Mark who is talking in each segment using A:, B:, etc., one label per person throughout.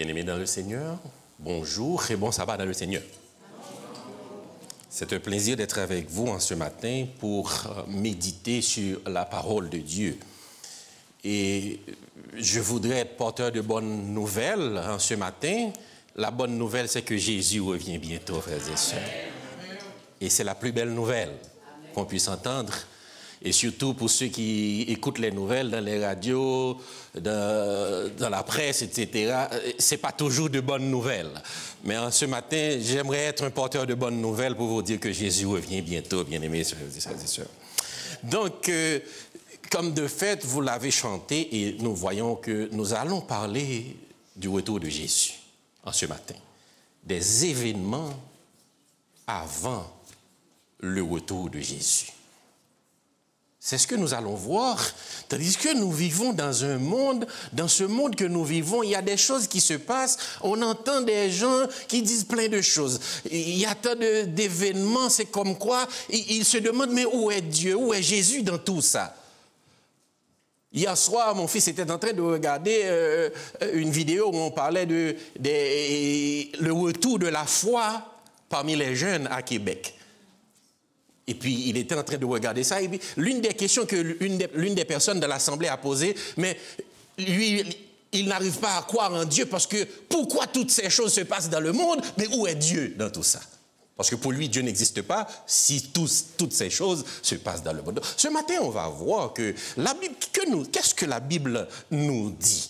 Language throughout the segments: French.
A: Bien-aimés dans le Seigneur, bonjour et bon sabbat dans le Seigneur. C'est un plaisir d'être avec vous en ce matin pour méditer sur la parole de Dieu. Et je voudrais être porteur de bonnes nouvelles en ce matin. La bonne nouvelle, c'est que Jésus revient bientôt, frères et sœurs. Et c'est la plus belle nouvelle qu'on puisse entendre. Et surtout pour ceux qui écoutent les nouvelles dans les radios, dans la presse, etc., ce n'est pas toujours de bonnes nouvelles. Mais en ce matin, j'aimerais être un porteur de bonnes nouvelles pour vous dire que Jésus revient bientôt, bien-aimés frères et sœurs. Donc, comme de fait, vous l'avez chanté et nous voyons que nous allons parler du retour de Jésus en ce matin. Des événements avant le retour de Jésus. C'est ce que nous allons voir, tandis que nous vivons dans ce monde que nous vivons, il y a des choses qui se passent, on entend des gens qui disent plein de choses. Il y a tant d'événements, c'est comme quoi, ils se demandent, mais où est Dieu, où est Jésus dans tout ça? Hier soir, mon fils était en train de regarder une vidéo où on parlait le retour de la foi parmi les jeunes à Québec. Et puis, il était en train de regarder ça. Et puis, l'une des questions que l'une des personnes de l'Assemblée a posées, mais lui, il n'arrive pas à croire en Dieu parce que pourquoi toutes ces choses se passent dans le monde, mais où est Dieu dans tout ça? Parce que pour lui, Dieu n'existe pas si toutes ces choses se passent dans le monde. Ce matin, on va voir que la Bible, qu'est-ce que la Bible nous dit?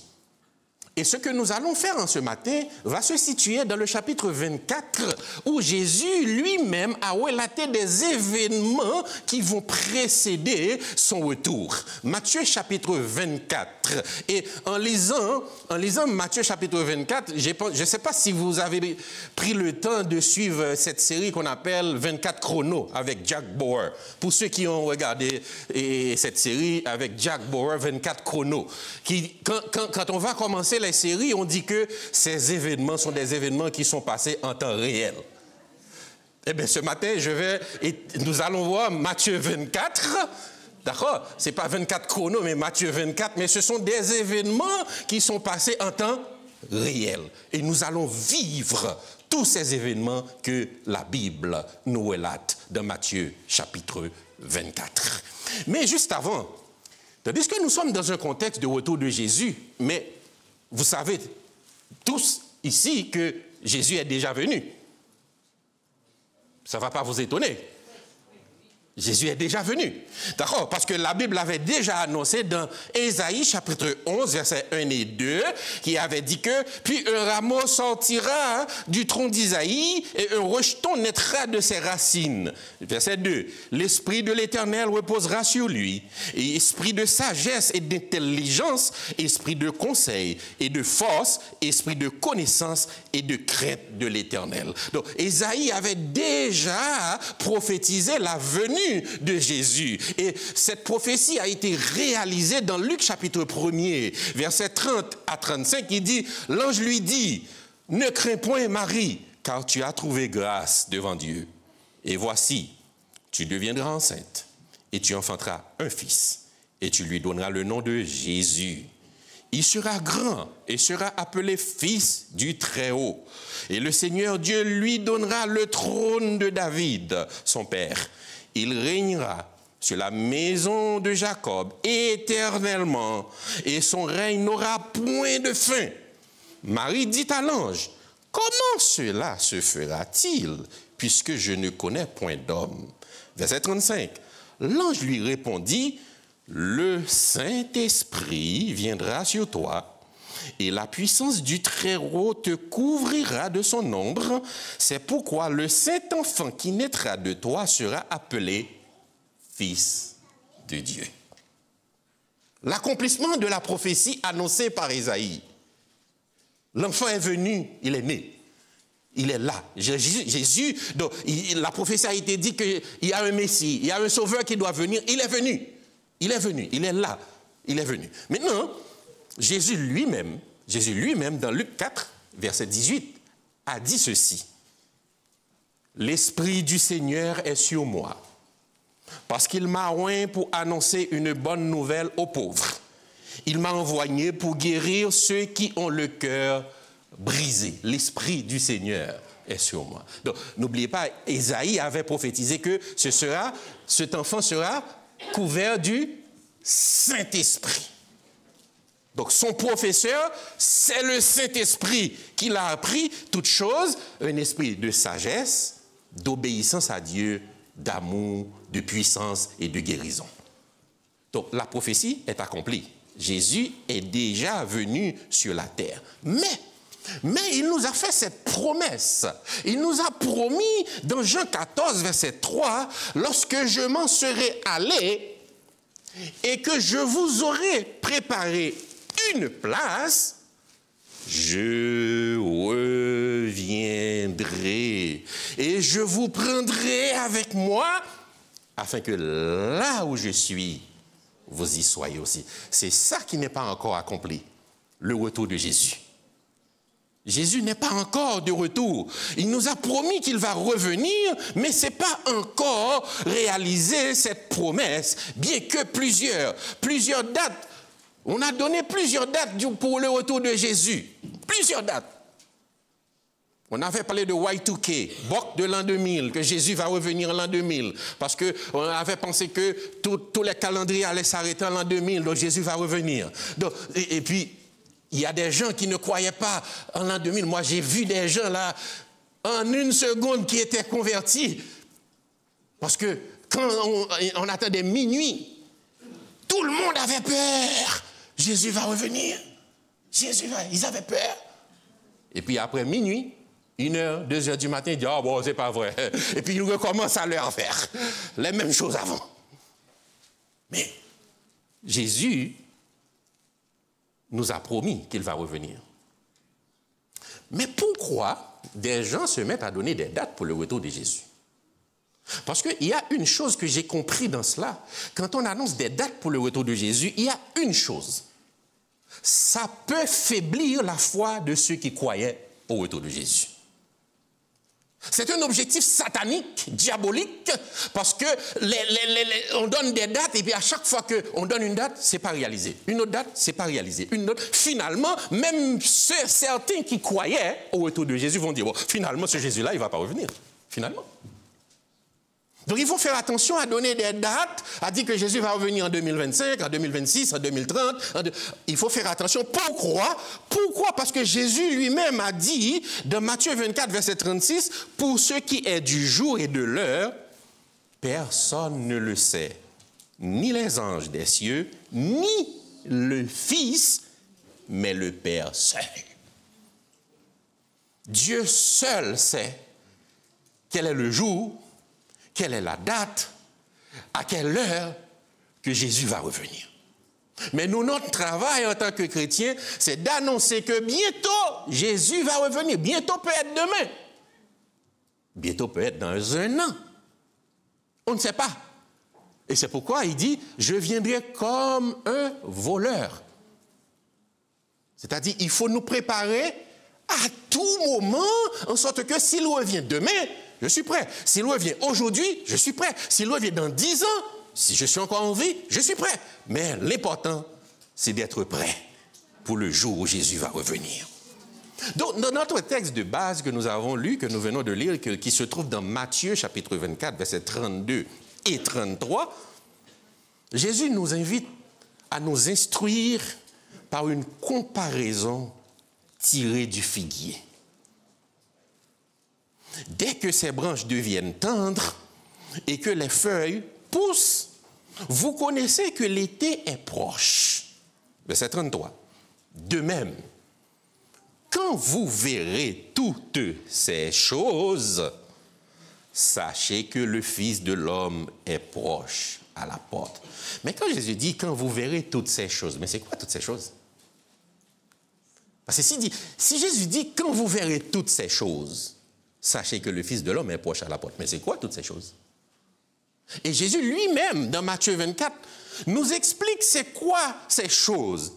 A: Et ce que nous allons faire en ce matin va se situer dans le chapitre 24 où Jésus lui-même a relaté des événements qui vont précéder son retour. Matthieu chapitre 24. Et en lisant Matthieu chapitre 24, je ne sais pas si vous avez pris le temps de suivre cette série qu'on appelle 24 chronos avec Jack Bauer. Pour ceux qui ont regardé cette série avec Jack Bauer, 24 chronos. Quand on va commencer les séries, on dit que ces événements sont des événements qui sont passés en temps réel. Eh bien, ce matin, nous allons voir Matthieu 24. D'accord? Ce n'est pas 24 chronos, mais Matthieu 24. Mais ce sont des événements qui sont passés en temps réel. Et nous allons vivre tous ces événements que la Bible nous relate dans Matthieu chapitre 24. Mais juste avant, tandis que nous sommes dans un contexte de retour de Jésus, mais vous savez tous ici que Jésus est déjà venu. Ça ne va pas vous étonner. Jésus est déjà venu. D'accord? Parce que la Bible avait déjà annoncé dans Ésaïe chapitre 11, versets 1 et 2, qui avait dit que « Puis un rameau sortira du tronc d'Isaïe et un rejeton naîtra de ses racines. » Verset 2. « L'esprit de l'Éternel reposera sur lui, et esprit de sagesse et d'intelligence, esprit de conseil et de force, esprit de connaissance et de crainte de l'Éternel. » Donc, Ésaïe avait déjà prophétisé la venue de Jésus. Et cette prophétie a été réalisée dans Luc chapitre 1er, versets 30 à 35, il dit, l'ange lui dit, ne crains point Marie, car tu as trouvé grâce devant Dieu. Et voici, tu deviendras enceinte, et tu enfanteras un fils, et tu lui donneras le nom de Jésus. Il sera grand et sera appelé fils du Très-Haut. Et le Seigneur Dieu lui donnera le trône de David, son père. Il régnera sur la maison de Jacob éternellement, et son règne n'aura point de fin. Marie dit à l'ange, comment cela se fera-t-il, puisque je ne connais point d'homme? Verset 35. L'ange lui répondit, le Saint-Esprit viendra sur toi, et la puissance du Très-Haut te couvrira de son ombre. C'est pourquoi le Saint-Enfant qui naîtra de toi sera appelé Fils de Dieu. L'accomplissement de la prophétie annoncée par Ésaïe. L'enfant est venu, il est né. Il est là. Jésus, donc, la prophétie a été dit qu'il y a un Messie, il y a un Sauveur qui doit venir. Il est venu. Il est venu. Il est là. Il est venu. Maintenant, Jésus lui-même, dans Luc 4, verset 18, a dit ceci. L'Esprit du Seigneur est sur moi, parce qu'il m'a oint pour annoncer une bonne nouvelle aux pauvres. Il m'a envoyé pour guérir ceux qui ont le cœur brisé. L'Esprit du Seigneur est sur moi. Donc, n'oubliez pas, Ésaïe avait prophétisé que cet enfant sera couvert du Saint-Esprit. Donc, son professeur, c'est le Saint-Esprit qui l'a appris toutes choses, un esprit de sagesse, d'obéissance à Dieu, d'amour, de puissance et de guérison. Donc, la prophétie est accomplie. Jésus est déjà venu sur la terre. Mais il nous a fait cette promesse. Il nous a promis dans Jean 14, verset 3, « Lorsque je m'en serai allé et que je vous aurai préparé une place, je reviendrai et je vous prendrai avec moi afin que là où je suis, vous y soyez aussi. » C'est ça qui n'est pas encore accompli, le retour de Jésus. Jésus n'est pas encore de retour. Il nous a promis qu'il va revenir, mais ce n'est pas encore réalisé cette promesse, bien que plusieurs dates. On a donné plusieurs dates pour le retour de Jésus. Plusieurs dates. On avait parlé de Y2K, Boc de l'an 2000, que Jésus va revenir en l'an 2000. Parce qu'on avait pensé que tous les calendriers allaient s'arrêter en l'an 2000, donc Jésus va revenir. Donc, et puis, il y a des gens qui ne croyaient pas en l'an 2000. Moi, j'ai vu des gens là, en une seconde, qui étaient convertis. Parce que quand on attendait minuit, tout le monde avait peur. Jésus va revenir. Ils avaient peur. Et puis après minuit, 1h, 2h du matin, ils disent « Ah bon, c'est pas vrai. » Et puis ils recommencent à leur faire les mêmes choses avant. Mais Jésus nous a promis qu'il va revenir. Mais pourquoi des gens se mettent à donner des dates pour le retour de Jésus? Parce qu'il y a une chose que j'ai compris dans cela. Quand on annonce des dates pour le retour de Jésus, il y a une chose. Ça peut faiblir la foi de ceux qui croyaient au retour de Jésus. C'est un objectif satanique, diabolique, parce que on donne des dates et puis à chaque fois qu'on donne une date, c'est pas réalisé. Une autre date, c'est pas réalisé. Une autre, finalement, même certains qui croyaient au retour de Jésus vont dire, bon, finalement, ce Jésus-là, il va pas revenir. Finalement. Donc, il faut faire attention à donner des dates, à dire que Jésus va revenir en 2025, en 2026, en 2030. Il faut faire attention. Pourquoi? Pourquoi? Parce que Jésus lui-même a dit, dans Matthieu 24, verset 36, « Pour ce qui est du jour et de l'heure, personne ne le sait, ni les anges des cieux, ni le Fils, mais le Père seul. » Dieu seul sait quel est le jour, quelle est la date, à quelle heure que Jésus va revenir. Mais nous, notre travail en tant que chrétiens, c'est d'annoncer que bientôt, Jésus va revenir. Bientôt peut être demain. Bientôt peut être dans 1 an. On ne sait pas. Et c'est pourquoi il dit, je viendrai comme un voleur. C'est-à-dire, il faut nous préparer à tout moment, en sorte que s'il revient demain, je suis prêt. S'il revient aujourd'hui, je suis prêt. S'il revient dans 10 ans, si je suis encore en vie, je suis prêt. Mais l'important, c'est d'être prêt pour le jour où Jésus va revenir. Donc, dans notre texte de base que nous avons lu, que nous venons de lire, qui se trouve dans Matthieu, chapitre 24, versets 32 et 33, Jésus nous invite à nous instruire par une comparaison tirée du figuier. Dès que ces branches deviennent tendres et que les feuilles poussent, vous connaissez que l'été est proche. Verset 33. De même, quand vous verrez toutes ces choses, sachez que le Fils de l'homme est proche à la porte. Mais quand Jésus dit quand vous verrez toutes ces choses, mais c'est quoi toutes ces choses? Parce que si Jésus dit quand vous verrez toutes ces choses, sachez que le Fils de l'homme est proche à la porte. Mais c'est quoi toutes ces choses? Et Jésus lui-même, dans Matthieu 24, nous explique c'est quoi ces choses.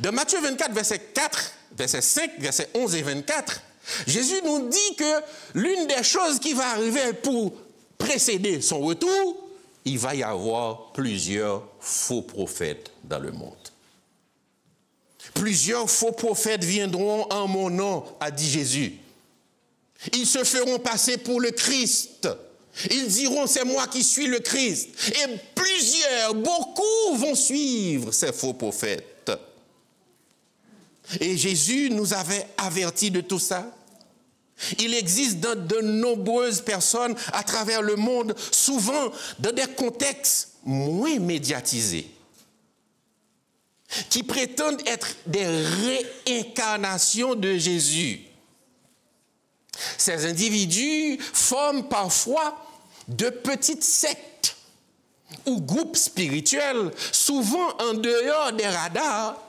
A: Dans Matthieu 24, verset 4, verset 5, verset 11 et 24, Jésus nous dit que l'une des choses qui va arriver pour précéder son retour, il va y avoir plusieurs faux prophètes dans le monde. Plusieurs faux prophètes viendront en mon nom, a dit Jésus. Ils se feront passer pour le Christ. Ils diront, c'est moi qui suis le Christ. Et beaucoup vont suivre ces faux prophètes. Et Jésus nous avait avertis de tout ça. Il existe de nombreuses personnes à travers le monde, souvent dans des contextes moins médiatisés, qui prétendent être des réincarnations de Jésus. Ces individus forment parfois de petites sectes ou groupes spirituels, souvent en dehors des radars,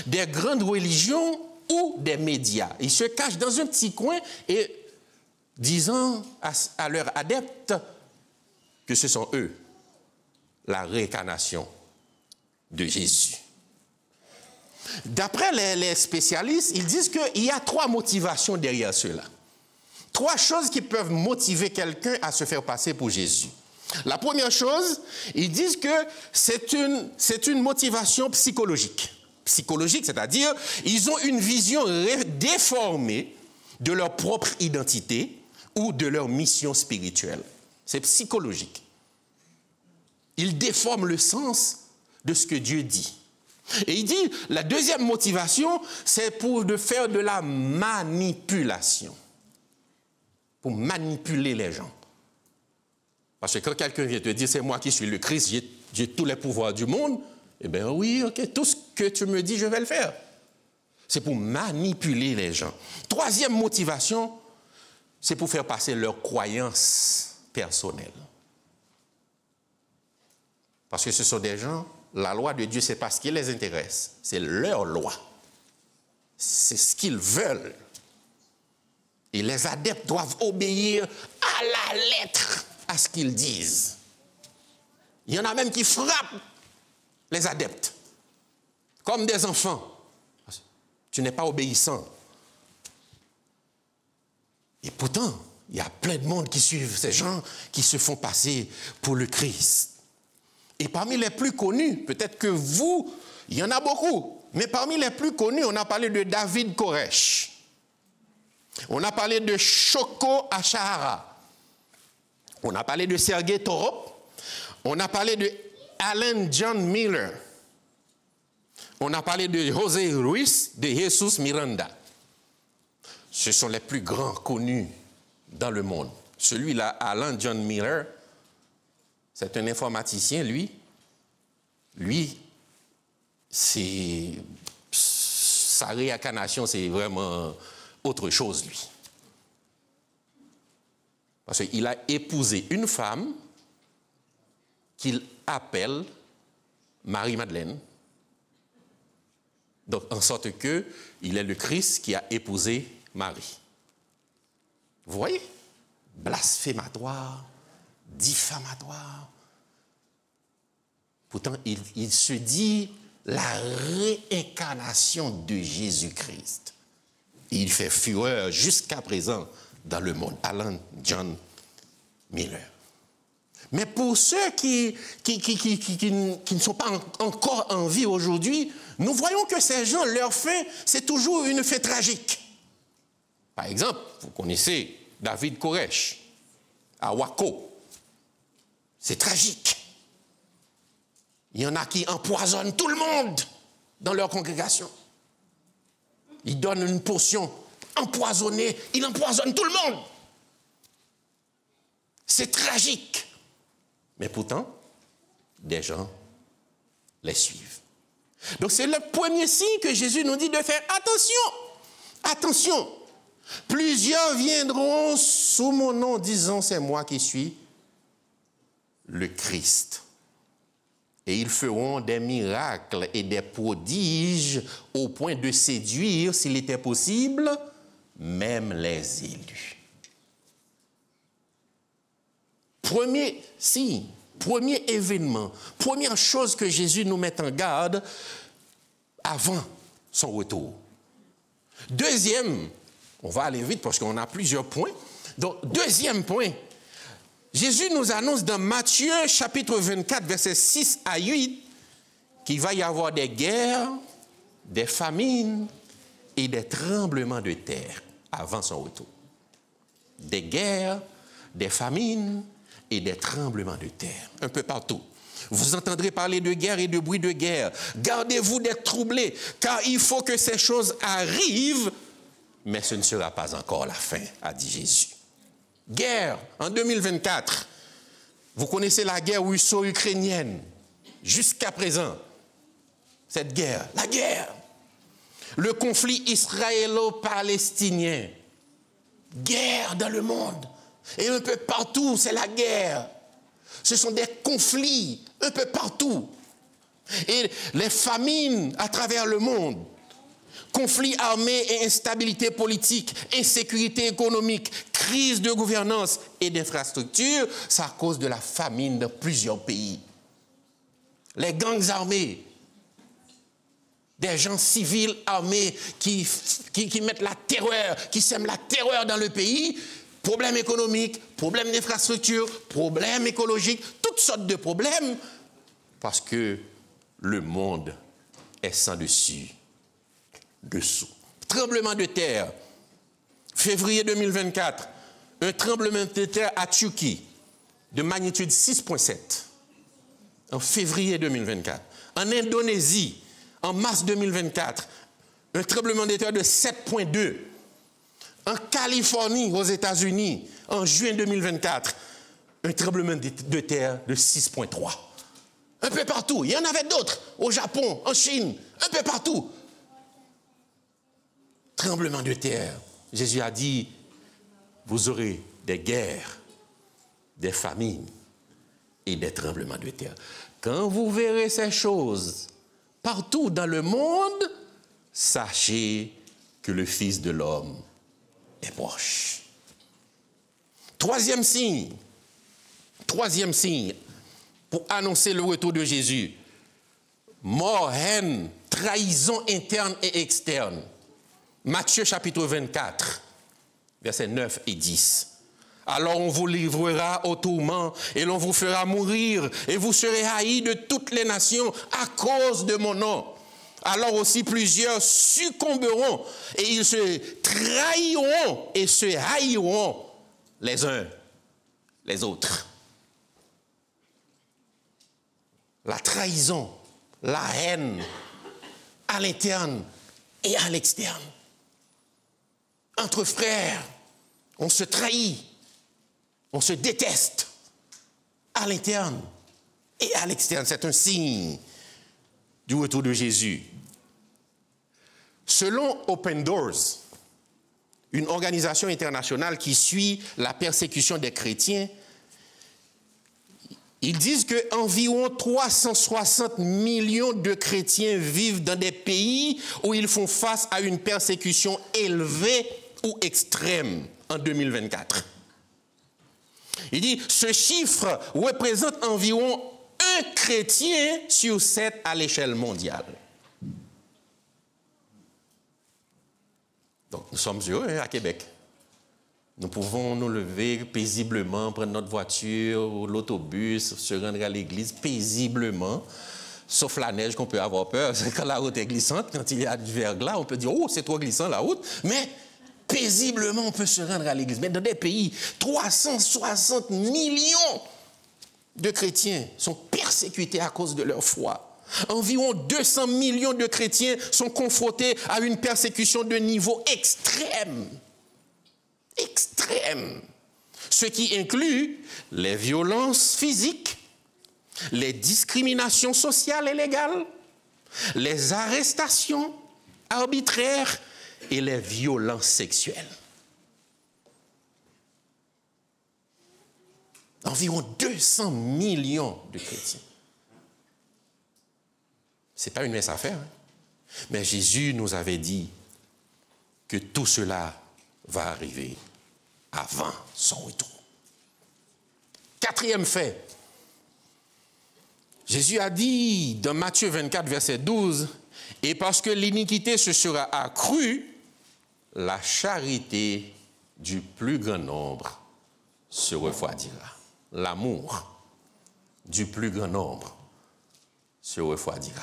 A: des grandes religions ou des médias. Ils se cachent dans un petit coin et disant à leurs adeptes que ce sont eux, la réincarnation de Jésus. D'après les spécialistes, ils disent qu'il y a 3 motivations derrière cela. 3 choses qui peuvent motiver quelqu'un à se faire passer pour Jésus. La première chose, ils disent que c'est une motivation psychologique. Psychologique, c'est-à-dire ils ont une vision déformée de leur propre identité ou de leur mission spirituelle. C'est psychologique. Ils déforment le sens de ce que Dieu dit. Et il dit, la deuxième motivation, c'est pour faire de la manipulation. Pour manipuler les gens. Parce que quand quelqu'un vient te dire, c'est moi qui suis le Christ, j'ai tous les pouvoirs du monde, eh bien oui, ok, tout ce que tu me dis, je vais le faire. C'est pour manipuler les gens. Troisième motivation, c'est pour faire passer leurs croyances personnelles. Parce que ce sont des gens, la loi de Dieu, c'est pas ce qui les intéresse, c'est leur loi. C'est ce qu'ils veulent. Et les adeptes doivent obéir à la lettre à ce qu'ils disent. Il y en a même qui frappent les adeptes, comme des enfants. Tu n'es pas obéissant. Et pourtant, il y a plein de monde qui suivent ces gens qui se font passer pour le Christ. Et parmi les plus connus, peut-être que vous, il y en a beaucoup, mais parmi les plus connus, on a parlé de David Koresh. On a parlé de Shoko Asahara. On a parlé de Sergei Torop. On a parlé de Alan John Miller. On a parlé de José Ruiz, de Jesus Miranda. Ce sont les plus grands connus dans le monde. Celui-là, Alan John Miller, c'est un informaticien, lui. Lui, sa réincarnation, c'est vraiment autre chose, lui. Parce qu'il a épousé une femme qu'il appelle Marie-Madeleine. Donc, en sorte qu'il est le Christ qui a épousé Marie. Vous voyez? Blasphématoire, diffamatoire. Pourtant, il se dit la réincarnation de Jésus-Christ. Il fait fureur jusqu'à présent dans le monde. Alan John Miller. Mais pour ceux qui ne sont pas encore en vie aujourd'hui, nous voyons que ces gens, leur fin, c'est toujours une fin tragique. Par exemple, vous connaissez David Koresh, à Waco. C'est tragique. Il y en a qui empoisonnent tout le monde dans leur congrégation. Ils donnent une potion empoisonnée, ils empoisonnent tout le monde. C'est tragique. Mais pourtant, des gens les suivent. Donc c'est le premier signe que Jésus nous dit de faire attention. Attention. Plusieurs viendront sous mon nom disant c'est moi qui suis le Christ. Et ils feront des miracles et des prodiges au point de séduire, s'il était possible, même les élus. Premier signe, premier événement, première chose que Jésus nous met en garde avant son retour. Deuxième, on va aller vite parce qu'on a plusieurs points. Donc, deuxième point, Jésus nous annonce dans Matthieu chapitre 24, versets 6 à 8, qu'il va y avoir des guerres, des famines et des tremblements de terre avant son retour. Des guerres, des famines et des tremblements de terre, un peu partout. Vous entendrez parler de guerre et de bruit de guerre. Gardez-vous d'être troublés, car il faut que ces choses arrivent, mais ce ne sera pas encore la fin, a dit Jésus. Guerre en 2024. Vous connaissez la guerre russo-ukrainienne. Jusqu'à présent, cette guerre, la guerre. Le conflit israélo-palestinien. Guerre dans le monde. Et un peu partout, c'est la guerre. Ce sont des conflits un peu partout. Et les famines à travers le monde. Conflits armés et instabilité politique, insécurité économique, crise de gouvernance et d'infrastructure, c'est à cause de la famine dans plusieurs pays. Les gangs armés, des gens civils armés qui mettent la terreur, qui sèment la terreur dans le pays, problèmes économiques, problèmes d'infrastructure, problèmes écologiques, toutes sortes de problèmes, parce que le monde est sans dessus. Dessous. Tremblement de terre. Février 2024, un tremblement de terre à Turquie de magnitude 6,7. En février 2024. En Indonésie, en mars 2024, un tremblement de terre de 7,2. En Californie, aux États-Unis, en juin 2024, un tremblement de terre de 6,3. Un peu partout. Il y en avait d'autres. Au Japon, en Chine, un peu partout. Tremblement de terre. Jésus a dit, vous aurez des guerres, des famines et des tremblements de terre. Quand vous verrez ces choses partout dans le monde, sachez que le Fils de l'homme est proche. Troisième signe pour annoncer le retour de Jésus. Mort, haine, trahison interne et externe. Matthieu chapitre 24, versets 9 et 10. Alors on vous livrera au tourment et l'on vous fera mourir et vous serez haïs de toutes les nations à cause de mon nom. Alors aussi plusieurs succomberont et ils se trahiront et se haïront les uns les autres. La trahison, la haine à l'interne et à l'externe. Entre frères, on se trahit, on se déteste à l'interne et à l'externe. C'est un signe du retour de Jésus. Selon Open Doors, une organisation internationale qui suit la persécution des chrétiens, ils disent qu'environ 360 millions de chrétiens vivent dans des pays où ils font face à une persécution élevée ou extrême en 2024. Il dit, ce chiffre représente environ un chrétien sur 7 à l'échelle mondiale. Donc, nous sommes heureux à Québec. Nous pouvons nous lever paisiblement, prendre notre voiture, l'autobus, se rendre à l'église paisiblement, sauf la neige qu'on peut avoir peur. C'est quand la route est glissante, quand il y a du verglas, on peut dire « Oh, c'est trop glissant la route », mais paisiblement, on peut se rendre à l'église. Mais dans des pays, 360 millions de chrétiens sont persécutés à cause de leur foi. Environ 200 millions de chrétiens sont confrontés à une persécution de niveau extrême. Extrême. Ce qui inclut les violences physiques, les discriminations sociales et légales, les arrestations arbitraires et les violences sexuelles. Environ 200 millions de chrétiens. Ce n'est pas une mince affaire, hein? Mais Jésus nous avait dit que tout cela va arriver avant son retour. Quatrième fait, Jésus a dit dans Matthieu 24, verset 12, « Et parce que l'iniquité se sera accrue, la charité du plus grand nombre se refroidira. » L'amour du plus grand nombre se refroidira.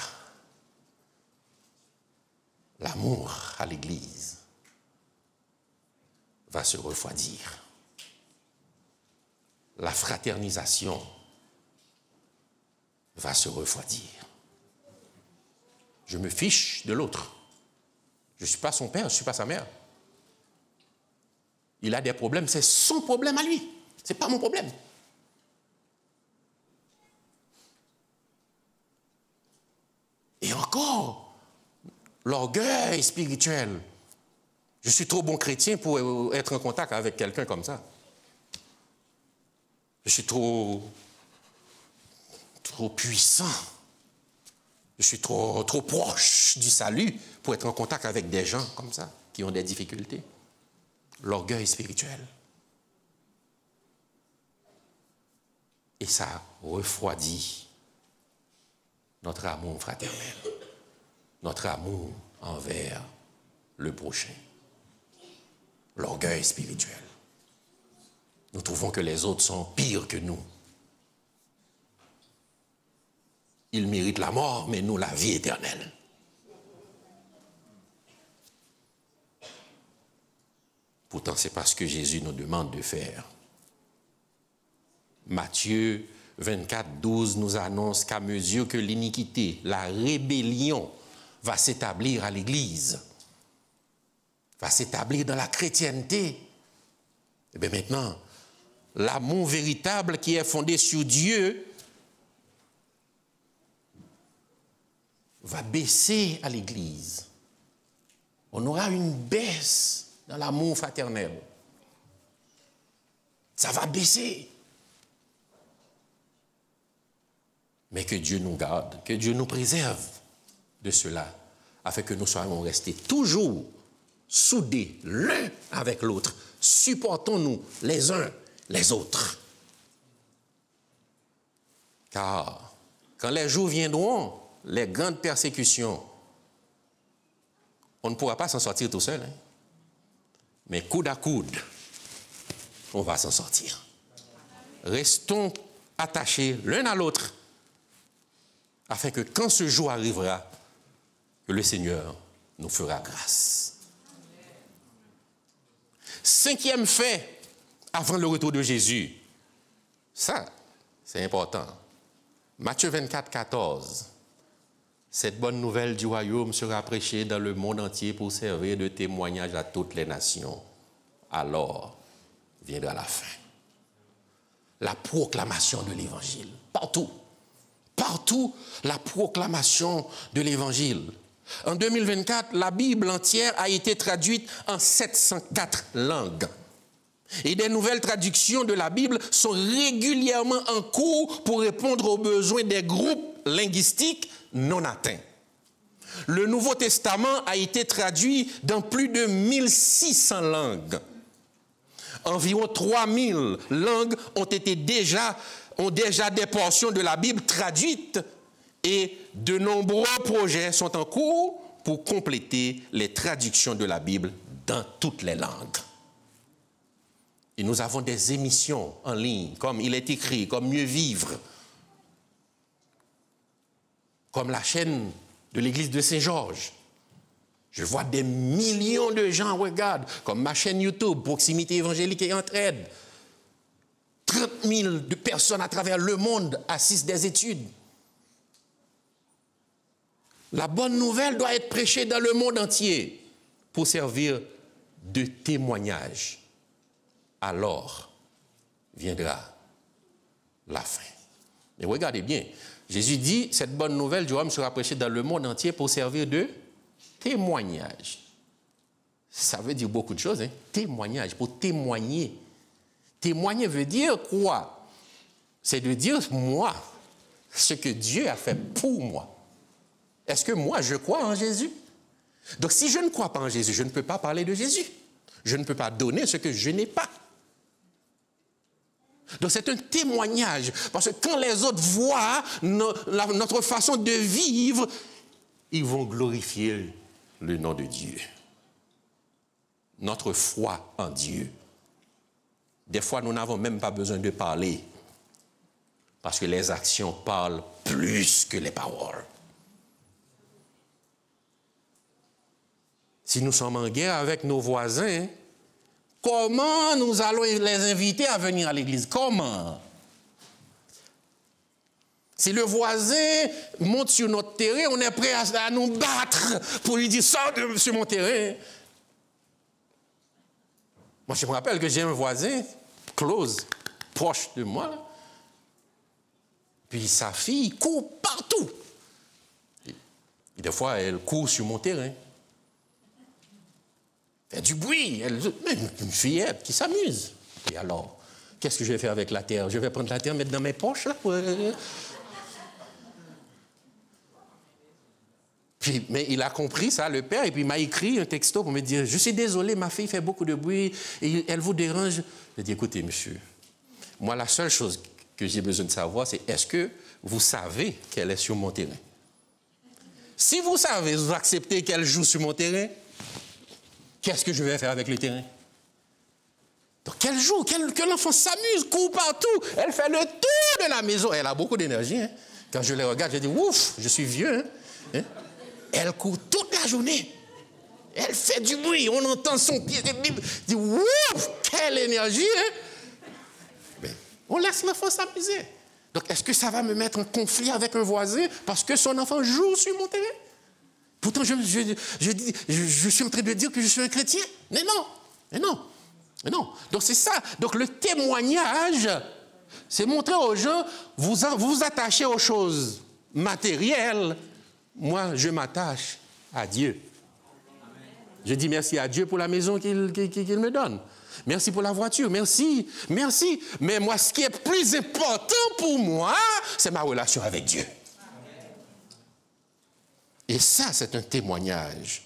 A: l'amour à l'Église va se refroidir. La fraternisation va se refroidir. Je me fiche de l'autre. Je ne suis pas son père, je ne suis pas sa mère. Il a des problèmes, c'est son problème à lui. Ce n'est pas mon problème. Et encore, l'orgueil spirituel. Je suis trop bon chrétien pour être en contact avec quelqu'un comme ça. Je suis trop puissant. Je suis trop proche du salut pour être en contact avec des gens comme ça, qui ont des difficultés. L'orgueil spirituel. Et ça refroidit notre amour fraternel, notre amour envers le prochain. L'orgueil spirituel. Nous trouvons que les autres sont pires que nous. Ils méritent la mort, mais nous la vie éternelle. Pourtant, c'est pas ce que Jésus nous demande de faire. Matthieu 24, 12 nous annonce qu'à mesure que l'iniquité, la rébellion va s'établir à l'Église, va s'établir dans la chrétienté, et bien maintenant, l'amour véritable qui est fondé sur Dieu va baisser à l'Église. On aura une baisse dans l'amour fraternel. Ça va baisser. Mais que Dieu nous garde, que Dieu nous préserve de cela, afin que nous soyons restés toujours soudés l'un avec l'autre. Supportons-nous les uns les autres. Car quand les jours viendront, les grandes persécutions, on ne pourra pas s'en sortir tout seul. Mais coude à coude, on va s'en sortir. Restons attachés l'un à l'autre, afin que quand ce jour arrivera, que le Seigneur nous fera grâce. Cinquième fait, avant le retour de Jésus, ça, c'est important. Matthieu 24, 14. Cette bonne nouvelle du royaume sera prêchée dans le monde entier pour servir de témoignage à toutes les nations. Alors viendra la fin. La proclamation de l'Évangile. Partout. Partout, la proclamation de l'Évangile. En 2024, la Bible entière a été traduite en 704 langues. Et des nouvelles traductions de la Bible sont régulièrement en cours pour répondre aux besoins des groupes linguistiques non atteints. Le Nouveau Testament a été traduit dans plus de 1600 langues. Environ 3000 langues ont déjà des portions de la Bible traduites et de nombreux projets sont en cours pour compléter les traductions de la Bible dans toutes les langues. Et nous avons des émissions en ligne, comme Il est écrit, comme Mieux vivre, comme la chaîne de l'église de Saint-Georges. Je vois des millions de gens regardent, comme ma chaîne YouTube, Proximité évangélique et entraide. 30 000 de personnes à travers le monde assistent des études. La bonne nouvelle doit être prêchée dans le monde entier pour servir de témoignage. Alors viendra la fin. Mais regardez bien, Jésus dit, cette bonne nouvelle du royaume sera prêchée dans le monde entier pour servir de témoignage. Ça veut dire beaucoup de choses, hein? Témoignage, pour témoigner. Témoigner veut dire quoi? C'est de dire, moi, ce que Dieu a fait pour moi. Est-ce que moi, je crois en Jésus? Donc, si je ne crois pas en Jésus, je ne peux pas parler de Jésus. Je ne peux pas donner ce que je n'ai pas. Donc, c'est un témoignage. Parce que quand les autres voient notre façon de vivre, ils vont glorifier le nom de Dieu. Notre foi en Dieu. Des fois, nous n'avons même pas besoin de parler. Parce que les actions parlent plus que les paroles. si nous sommes en guerre avec nos voisins, comment nous allons les inviter à venir à l'église? Comment? Si le voisin monte sur notre terrain, on est prêt à nous battre pour lui dire « Sors sur mon terrain ». Moi, je me rappelle que j'ai un voisin, close, proche de moi, puis sa fille court partout. Et des fois, elle court sur mon terrain. Elle fait du bruit. Une fillette qui s'amuse. Et alors, qu'est-ce que je vais faire avec la terre? Je vais prendre la terre, mettre dans mes poches, là? Puis, mais il a compris ça, le père, et puis il m'a écrit un texto pour me dire « Je suis désolé, ma fille fait beaucoup de bruit, et elle vous dérange. » J'ai dit « Écoutez, monsieur, moi, la seule chose que j'ai besoin de savoir, c'est est-ce que vous savez qu'elle est sur mon terrain? Si vous savez, vous acceptez qu'elle joue sur mon terrain, qu'est-ce que je vais faire avec le terrain? Donc, qu'elle joue, que l'enfant s'amuse, court partout, elle fait le tour de la maison. Elle a beaucoup d'énergie. Hein? Quand je les regarde, je dis « Ouf, je suis vieux. Hein? Elle court toute la journée. Elle fait du bruit. On entend son pied. Je dis, ouf, quelle énergie. Hein? Mais on laisse l'enfant s'amuser. Donc, est-ce que ça va me mettre en conflit avec un voisin parce que son enfant joue sur mon terrain? Pourtant, je suis en train de dire que je suis un chrétien. Mais non, mais non, mais non. Donc, c'est ça. Donc, le témoignage, c'est montrer aux gens, vous vous attachez aux choses matérielles. Moi, je m'attache à Dieu. Je dis merci à Dieu pour la maison qu'il me donne. Merci pour la voiture, merci, merci. Mais moi, ce qui est plus important pour moi, c'est ma relation avec Dieu. Et ça, c'est un témoignage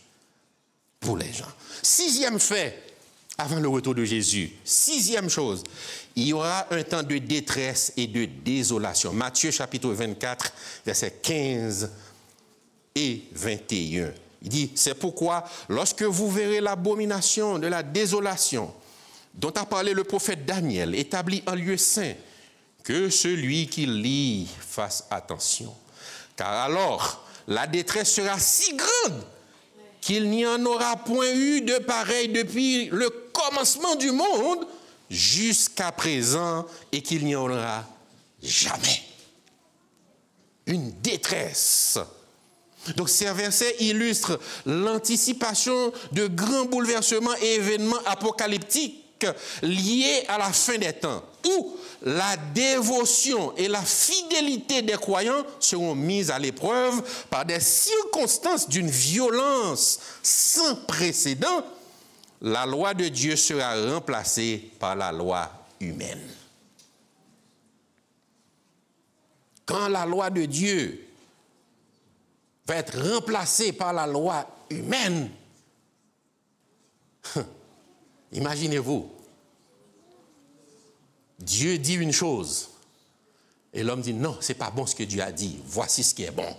A: pour les gens. 6e fait, avant le retour de Jésus, 6e chose, il y aura un temps de détresse et de désolation. Matthieu chapitre 24, versets 15 et 21. Il dit, c'est pourquoi, lorsque vous verrez l'abomination de la désolation dont a parlé le prophète Daniel, établi en lieu saint, que celui qui lit fasse attention. Car alors, la détresse sera si grande qu'il n'y en aura point eu de pareil depuis le commencement du monde jusqu'à présent et qu'il n'y en aura jamais. Une détresse. Donc, ces versets illustrent l'anticipation de grands bouleversements et événements apocalyptiques liés à la fin des temps, où la dévotion et la fidélité des croyants seront mises à l'épreuve par des circonstances d'une violence sans précédent. La loi de Dieu sera remplacée par la loi humaine. Quand la loi de Dieu va être remplacée par la loi humaine, imaginez-vous, Dieu dit une chose et l'homme dit non, c'est pas bon ce que Dieu a dit, voici ce qui est bon.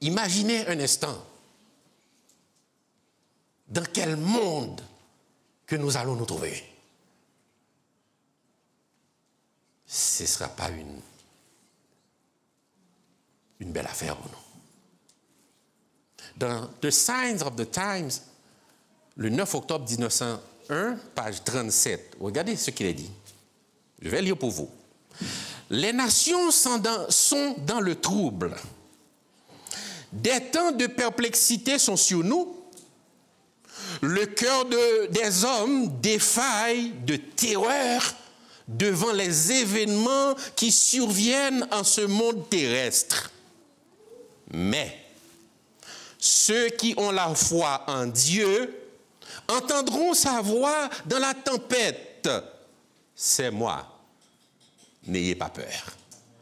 A: Imaginez un instant dans quel monde que nous allons nous trouver. Ce ne sera pas une belle affaire pour nous. Dans The Signs of the Times, le 9 octobre 1901, page 37, regardez ce qu'il est dit. Je vais lire pour vous. Les nations sont dans le trouble. Des temps de perplexité sont sur nous. Le cœur des hommes défaille de terreur devant les événements qui surviennent en ce monde terrestre. Mais ceux qui ont la foi en Dieu entendront sa voix dans la tempête. C'est moi. N'ayez pas peur.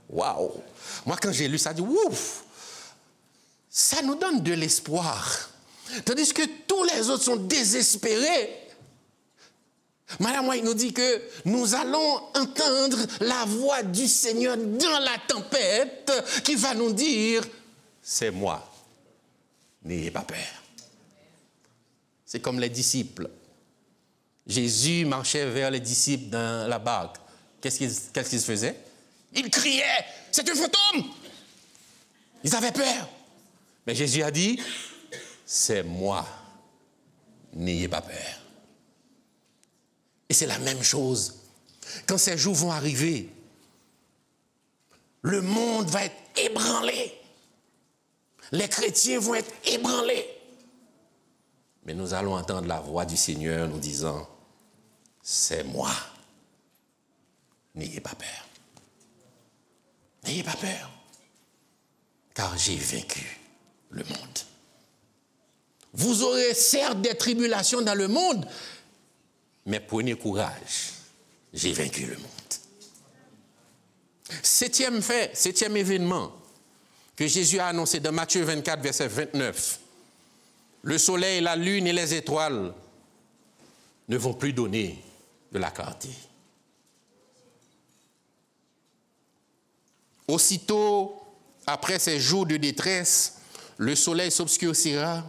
A: Waouh! Moi, quand j'ai lu ça, je dis, ouf! Ça nous donne de l'espoir. Tandis que tous les autres sont désespérés. Madame White nous dit que nous allons entendre la voix du Seigneur dans la tempête qui va nous dire, c'est moi. N'ayez pas peur. C'est comme les disciples. Jésus marchait vers les disciples dans la barque. Qu'est-ce qu'ils faisaient? Ils criaient, c'est un fantôme! Ils avaient peur. Mais Jésus a dit, c'est moi. n'ayez pas peur. Et c'est la même chose. Quand ces jours vont arriver, le monde va être ébranlé. Les chrétiens vont être ébranlés. Mais nous allons entendre la voix du Seigneur nous disant, c'est moi. N'ayez pas peur. N'ayez pas peur. Car j'ai vaincu le monde. Vous aurez certes des tribulations dans le monde, mais prenez courage. J'ai vaincu le monde. Septième fait, septième événement que Jésus a annoncé dans Matthieu 24, verset 29. Le soleil, la lune et les étoiles ne vont plus donner de la clarté. Aussitôt, après ces jours de détresse, le soleil s'obscurcira,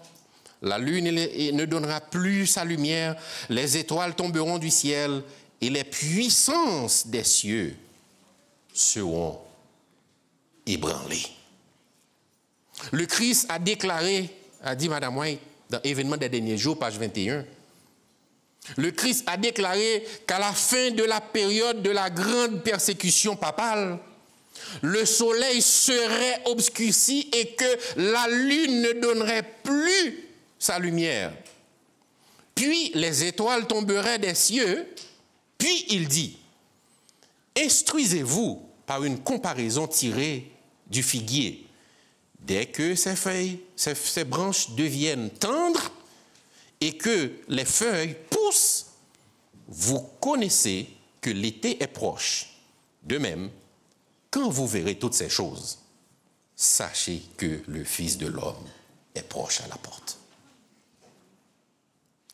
A: la lune ne donnera plus sa lumière, les étoiles tomberont du ciel et les puissances des cieux seront ébranlées. Le Christ a déclaré, a dit Madame White, dans Événements des derniers jours, page 21, le Christ a déclaré qu'à la fin de la période de la grande persécution papale, le soleil serait obscurci et que la lune ne donnerait plus sa lumière. Puis les étoiles tomberaient des cieux. Puis il dit, instruisez-vous par une comparaison tirée du figuier. Dès que ses feuilles, ses branches deviennent tendres et que les feuilles poussent, vous connaissez que l'été est proche. De même, quand vous verrez toutes ces choses, sachez que le Fils de l'homme est proche à la porte.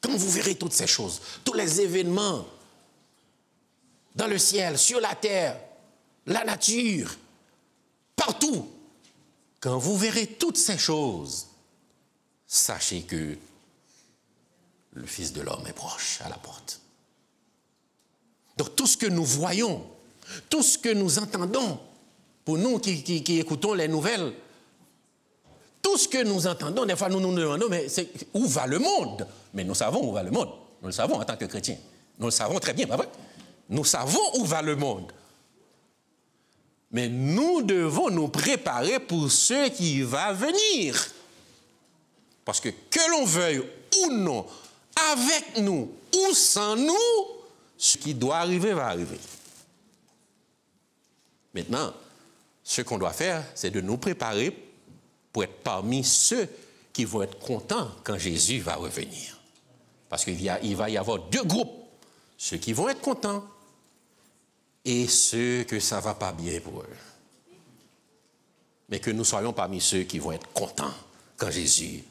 A: Quand vous verrez toutes ces choses, tous les événements dans le ciel, sur la terre, la nature, partout, quand vous verrez toutes ces choses, sachez que le Fils de l'homme est proche à la porte. Donc tout ce que nous voyons, tout ce que nous entendons, pour nous qui écoutons les nouvelles, tout ce que nous entendons, des fois nous nous demandons, mais où va le monde? Mais nous savons où va le monde. Nous le savons en tant que chrétiens. Nous le savons très bien, pas vrai? Nous savons où va le monde. Mais nous devons nous préparer pour ce qui va venir. Parce que l'on veuille ou non, avec nous ou sans nous, ce qui doit arriver va arriver. Maintenant, ce qu'on doit faire, c'est de nous préparer pour être parmi ceux qui vont être contents quand Jésus va revenir. Parce qu'il va y avoir deux groupes. Ceux qui vont être contents et ceux que ça ne va pas bien pour eux. Mais que nous soyons parmi ceux qui vont être contents quand Jésus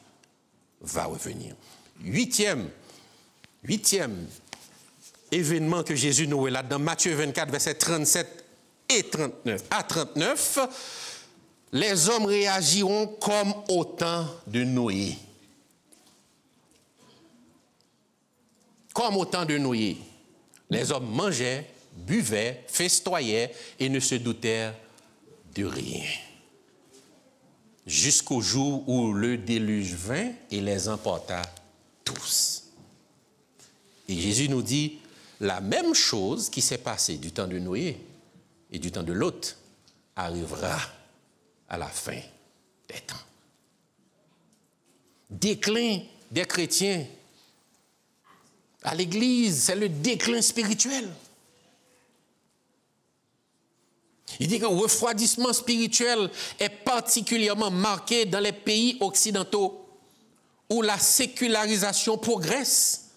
A: va revenir. Huitième événement que Jésus nous relate dans Matthieu 24, versets 37 et 39. À 39, les hommes réagiront comme au temps de Noé. Comme au temps de Noé. Les hommes mangeaient, buvaient, festoyaient et ne se doutèrent de rien. Jusqu'au jour où le déluge vint et les emporta tous. Et Jésus nous dit, la même chose qui s'est passée du temps de Noé et du temps de Lot arrivera à la fin des temps. Déclin des chrétiens à l'Église, c'est le déclin spirituel. Il dit que le refroidissement spirituel est particulièrement marqué dans les pays occidentaux où la sécularisation progresse.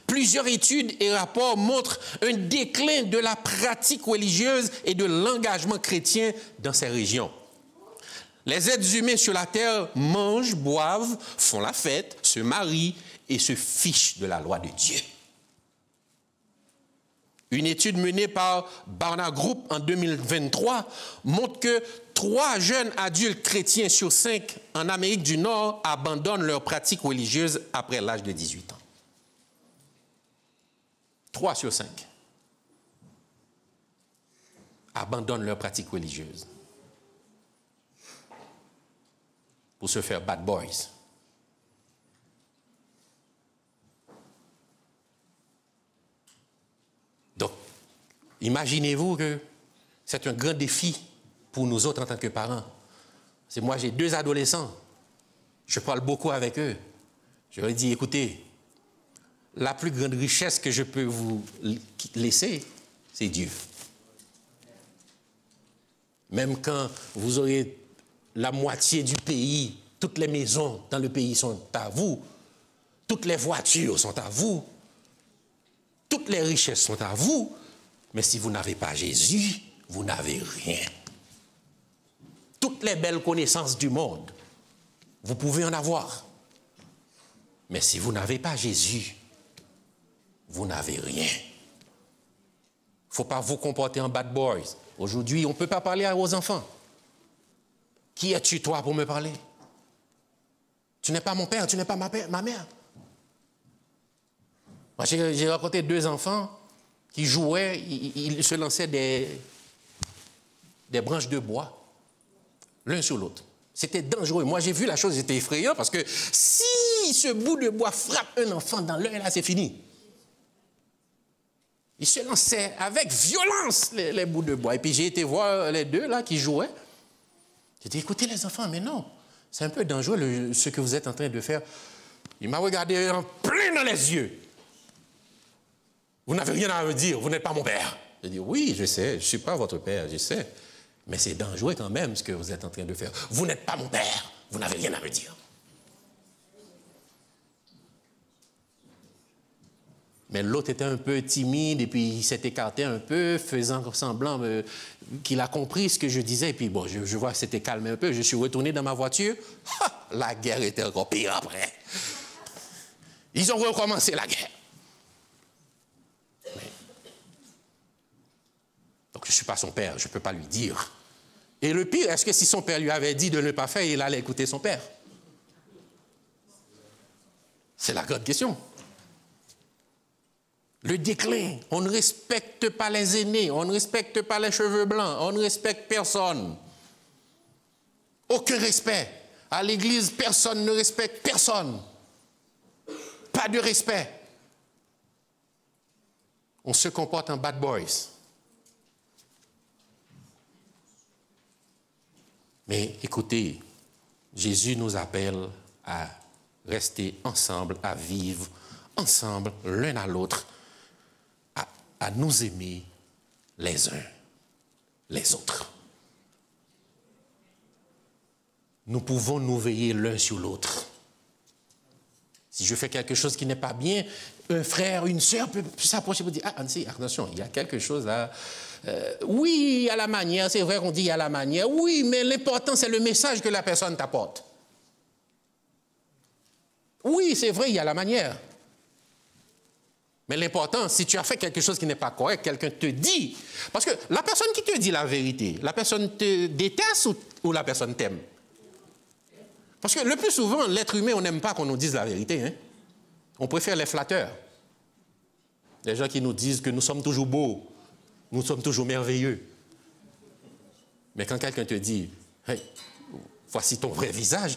A: Plusieurs études et rapports montrent un déclin de la pratique religieuse et de l'engagement chrétien dans ces régions. Les êtres humains sur la terre mangent, boivent, font la fête, se marient et se fichent de la loi de Dieu. Une étude menée par Barna Group en 2023 montre que 3 jeunes adultes chrétiens sur 5 en Amérique du Nord abandonnent leur pratique religieuse après l'âge de 18 ans. 3 sur 5 abandonnent leur pratique religieuse pour se faire bad boys. Imaginez-vous que c'est un grand défi pour nous autres en tant que parents. C'est moi, j'ai 2 adolescents. Je parle beaucoup avec eux. Je leur dis, écoutez, la plus grande richesse que je peux vous laisser, c'est Dieu. Même quand vous aurez la moitié du pays, toutes les maisons dans le pays sont à vous, toutes les voitures sont à vous, toutes les richesses sont à vous, mais si vous n'avez pas Jésus, vous n'avez rien. Toutes les belles connaissances du monde, vous pouvez en avoir. Mais si vous n'avez pas Jésus, vous n'avez rien. Il ne faut pas vous comporter en bad boys. Aujourd'hui, on ne peut pas parler aux enfants. Qui es-tu, toi, pour me parler? Tu n'es pas mon père, tu n'es pas ma mère. Moi, j'ai rencontré 2 enfants qui jouaient, ils se lançaient des branches de bois, l'un sur l'autre. C'était dangereux. Moi, j'ai vu la chose, j'étais effrayant parce que si ce bout de bois frappe un enfant dans l'œil, là, c'est fini. Ils se lançaient avec violence les bouts de bois. Et puis j'ai été voir les 2 là qui jouaient. J'ai dit, écoutez les enfants, mais non, c'est un peu dangereux ce que vous êtes en train de faire. Il m'a regardé en plein dans les yeux. Vous n'avez rien à me dire, vous n'êtes pas mon père. J'ai dit, oui, je sais, je ne suis pas votre père, je sais. Mais c'est dangereux quand même ce que vous êtes en train de faire. Vous n'êtes pas mon père, vous n'avez rien à me dire. Mais l'autre était un peu timide et puis il s'est écarté un peu, faisant semblant qu'il a compris ce que je disais. Et puis bon, je vois que c'était calmé un peu. Je suis retourné dans ma voiture. La guerre était encore pire après. Ils ont recommencé la guerre. Donc je ne suis pas son père, je ne peux pas lui dire. Et le pire, est-ce que si son père lui avait dit de ne pas faire, il allait écouter son père? C'est la grande question. Le déclin, on ne respecte pas les aînés, on ne respecte pas les cheveux blancs, on ne respecte personne. Aucun respect. À l'église, personne ne respecte personne. Pas de respect. On se comporte en bad boys. Mais écoutez, Jésus nous appelle à rester ensemble, à vivre ensemble, l'un à l'autre, à nous aimer les uns les autres. Nous pouvons nous veiller l'un sur l'autre. Si je fais quelque chose qui n'est pas bien, un frère, une sœur peut s'approcher et dire, ah, Annecy, attention, il y a quelque chose là. Oui, il y a la manière, c'est vrai qu'on dit il y a la manière. Oui, mais l'important, c'est le message que la personne t'apporte. Oui, c'est vrai, il y a la manière. Mais l'important, si tu as fait quelque chose qui n'est pas correct, quelqu'un te dit. Parce que la personne qui te dit la vérité, la personne te déteste ou la personne t'aime? Parce que le plus souvent, l'être humain, on n'aime pas qu'on nous dise la vérité. Hein? On préfère les flatteurs. Les gens qui nous disent que nous sommes toujours beaux, nous sommes toujours merveilleux. Mais quand quelqu'un te dit, hey, voici ton vrai visage,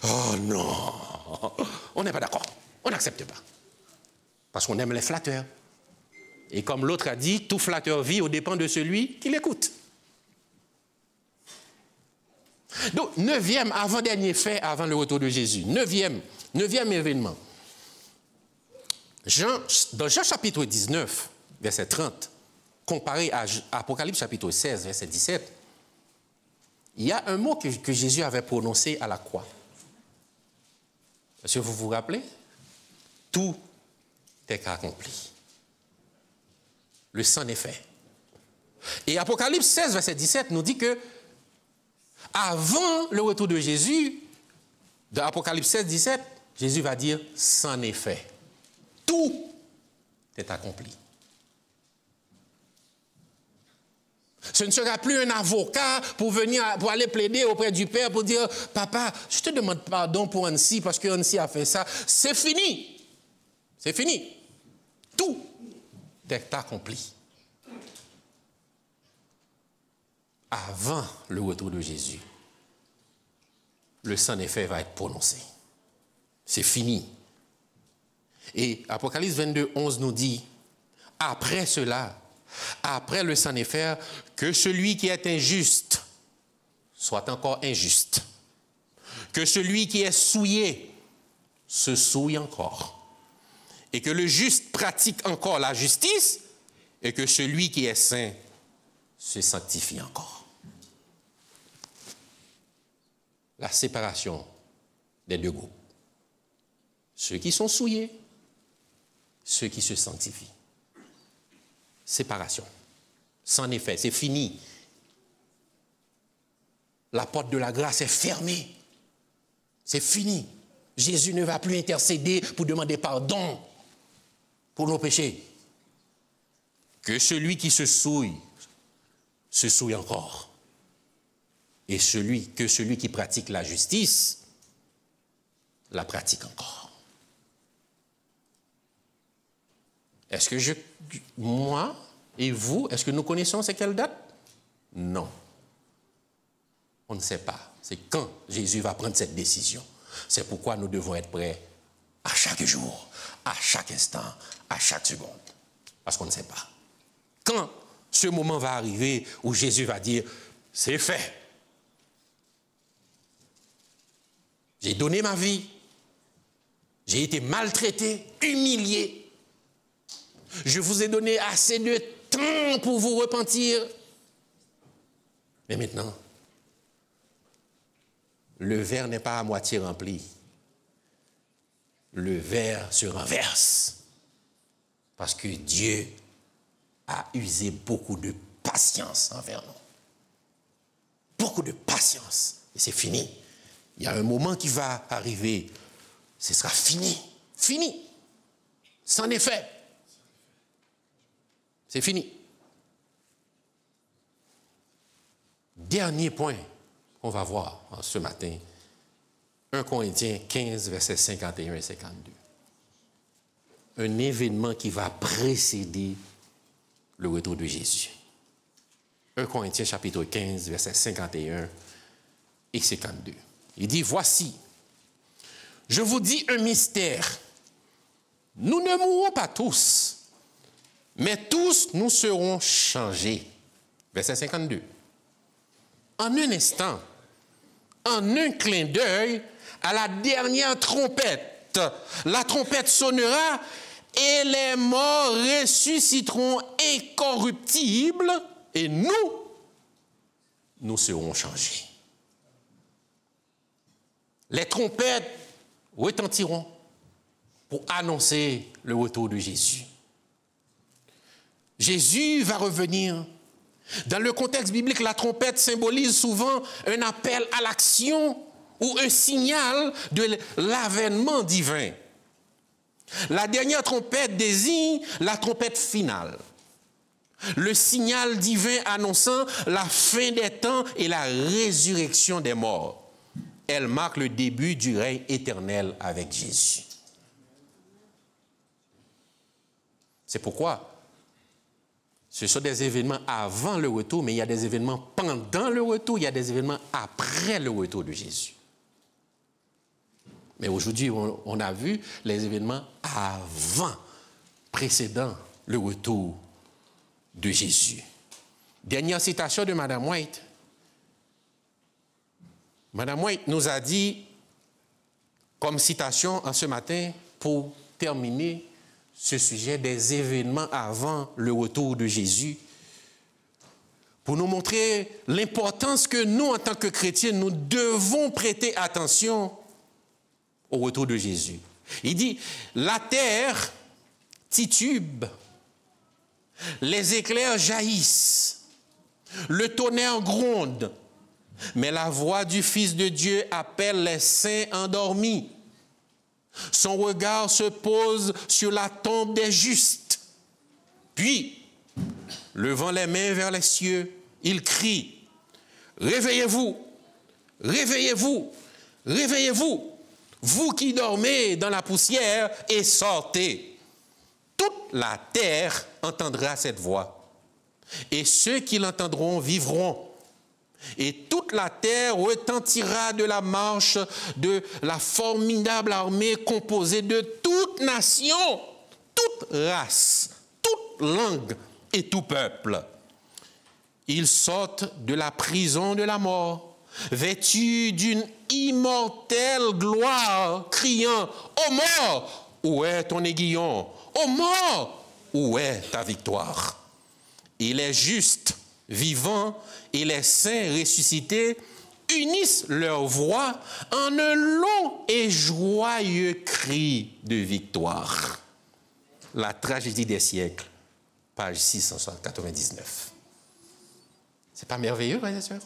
A: oh non, on n'est pas d'accord, on n'accepte pas. Parce qu'on aime les flatteurs. Et comme l'autre a dit, tout flatteur vit aux dépens de celui qui l'écoute. Donc, 9e, avant-dernier fait avant le retour de Jésus. 9e événement. Dans Jean chapitre 19, verset 30, comparé à Apocalypse chapitre 16, verset 17, il y a un mot que Jésus avait prononcé à la croix. Est-ce que vous vous rappelez? Tout est accompli. Le sang est fait. Et Apocalypse 16, verset 17 nous dit que avant le retour de Jésus, dans Apocalypse 16, 17, Jésus va dire « c'en est fait ». Tout est accompli. Ce ne sera plus un avocat pour aller plaider auprès du Père pour dire « Papa, je te demande pardon pour Annecy parce que Annecy a fait ça ». C'est fini. C'est fini. Tout est accompli. Avant le retour de Jésus, le sang des faits va être prononcé. C'est fini. Et Apocalypse 22, 11 nous dit, après cela, Après le Saint-Néfer, que celui qui est injuste soit encore injuste. Que celui qui est souillé se souille encore. Et que le juste pratique encore la justice, et que celui qui est saint se sanctifie encore. La séparation des deux groupes. Ceux qui sont souillés, ceux qui se sanctifient. Séparation. C'en est fait, c'est fini. La porte de la grâce est fermée. C'est fini. Jésus ne va plus intercéder pour demander pardon pour nos péchés. Que celui qui se souille encore. Et que celui qui pratique la justice la pratique encore. Est-ce que moi et vous, est-ce que nous connaissons c'est quelle date? Non. On ne sait pas. C'est quand Jésus va prendre cette décision. C'est pourquoi nous devons être prêts à chaque jour, à chaque instant, à chaque seconde. Parce qu'on ne sait pas. Quand ce moment va arriver où Jésus va dire, c'est fait. J'ai donné ma vie. J'ai été maltraité, humilié. Je vous ai donné assez de temps pour vous repentir. Mais maintenant, le verre n'est pas à moitié rempli. Le verre se renverse. Parce que Dieu a usé beaucoup de patience envers nous. Beaucoup de patience. Et c'est fini. Il y a un moment qui va arriver. Ce sera fini. Fini. C'en est fait. C'est fini. Dernier point qu'on va voir ce matin. 1 Corinthiens 15, versets 51 et 52. Un événement qui va précéder le retour de Jésus. 1 Corinthiens chapitre 15, versets 51 et 52. Il dit, voici, je vous dis un mystère. Nous ne mourrons pas tous, mais tous nous serons changés. Verset 52. En un instant, en un clin d'œil, à la dernière trompette, la trompette sonnera et les morts ressusciteront incorruptibles et nous serons changés. Les trompettes retentiront pour annoncer le retour de Jésus. Jésus va revenir. Dans le contexte biblique, la trompette symbolise souvent un appel à l'action ou un signal de l'avènement divin. La dernière trompette désigne la trompette finale. Le signal divin annonçant la fin des temps et la résurrection des morts. Elle marque le début du règne éternel avec Jésus. C'est pourquoi ce sont des événements avant le retour, mais il y a des événements pendant le retour, il y a des événements après le retour de Jésus. Mais aujourd'hui, on a vu les événements avant, précédant le retour de Jésus. Dernière citation de Mme White. Mme White nous a dit, comme citation en ce matin, pour terminer ce sujet des événements avant le retour de Jésus, pour nous montrer l'importance que nous, en tant que chrétiens, nous devons prêter attention au retour de Jésus. Il dit, la terre titube, les éclairs jaillissent, le tonnerre gronde, mais la voix du Fils de Dieu appelle les saints endormis. Son regard se pose sur la tombe des justes. Puis, levant les mains vers les cieux, il crie, « Réveillez-vous, réveillez-vous, réveillez-vous, vous qui dormez dans la poussière, et sortez. » Toute la terre entendra cette voix, et ceux qui l'entendront vivront. Et toute la terre retentira de la marche de la formidable armée composée de toute nation, toute race, toute langue et tout peuple. Ils sortent de la prison de la mort, vêtus d'une immortelle gloire, criant « Ô mort, où est ton aiguillon? Ô mort, où est ta victoire? » Et les justes, vivants, et les saints ressuscités unissent leur voix en un long et joyeux cri de victoire. La tragédie des siècles, page 699. C'est pas merveilleux, frères et sœurs?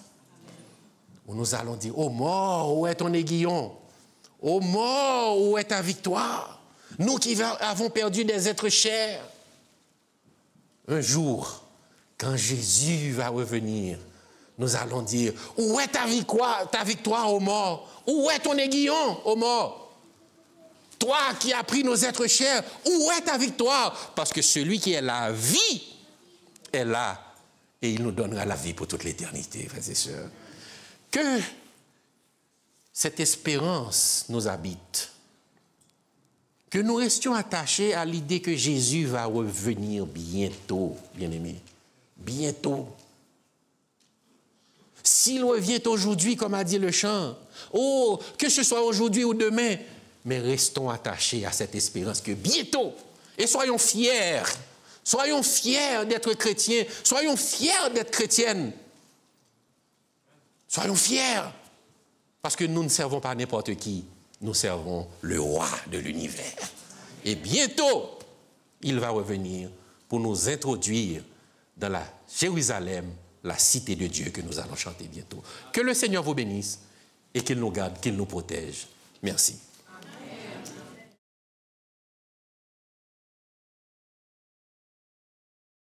A: Où nous allons dire, ô mort, où est ton aiguillon? Ô mort, où est ta victoire? Nous qui avons perdu des êtres chers. Un jour, quand Jésus va revenir, nous allons dire, où est ta victoire, ô mort? Où est ton aiguillon, ô mort? Toi qui as pris nos êtres chers, où est ta victoire? Parce que celui qui est la vie est là et il nous donnera la vie pour toute l'éternité, frères et sœurs. Que cette espérance nous habite. Que nous restions attachés à l'idée que Jésus va revenir bientôt, bien-aimés. Bientôt. S'il revient aujourd'hui, comme a dit le chant, oh, que ce soit aujourd'hui ou demain, mais restons attachés à cette espérance que bientôt, et soyons fiers d'être chrétiens, soyons fiers d'être chrétiennes. Soyons fiers, parce que nous ne servons pas n'importe qui, nous servons le roi de l'univers. Et bientôt, il va revenir pour nous introduire dans la Jérusalem, la cité de Dieu que nous allons chanter bientôt. Que le Seigneur vous bénisse et qu'il nous garde, qu'il nous protège. Merci.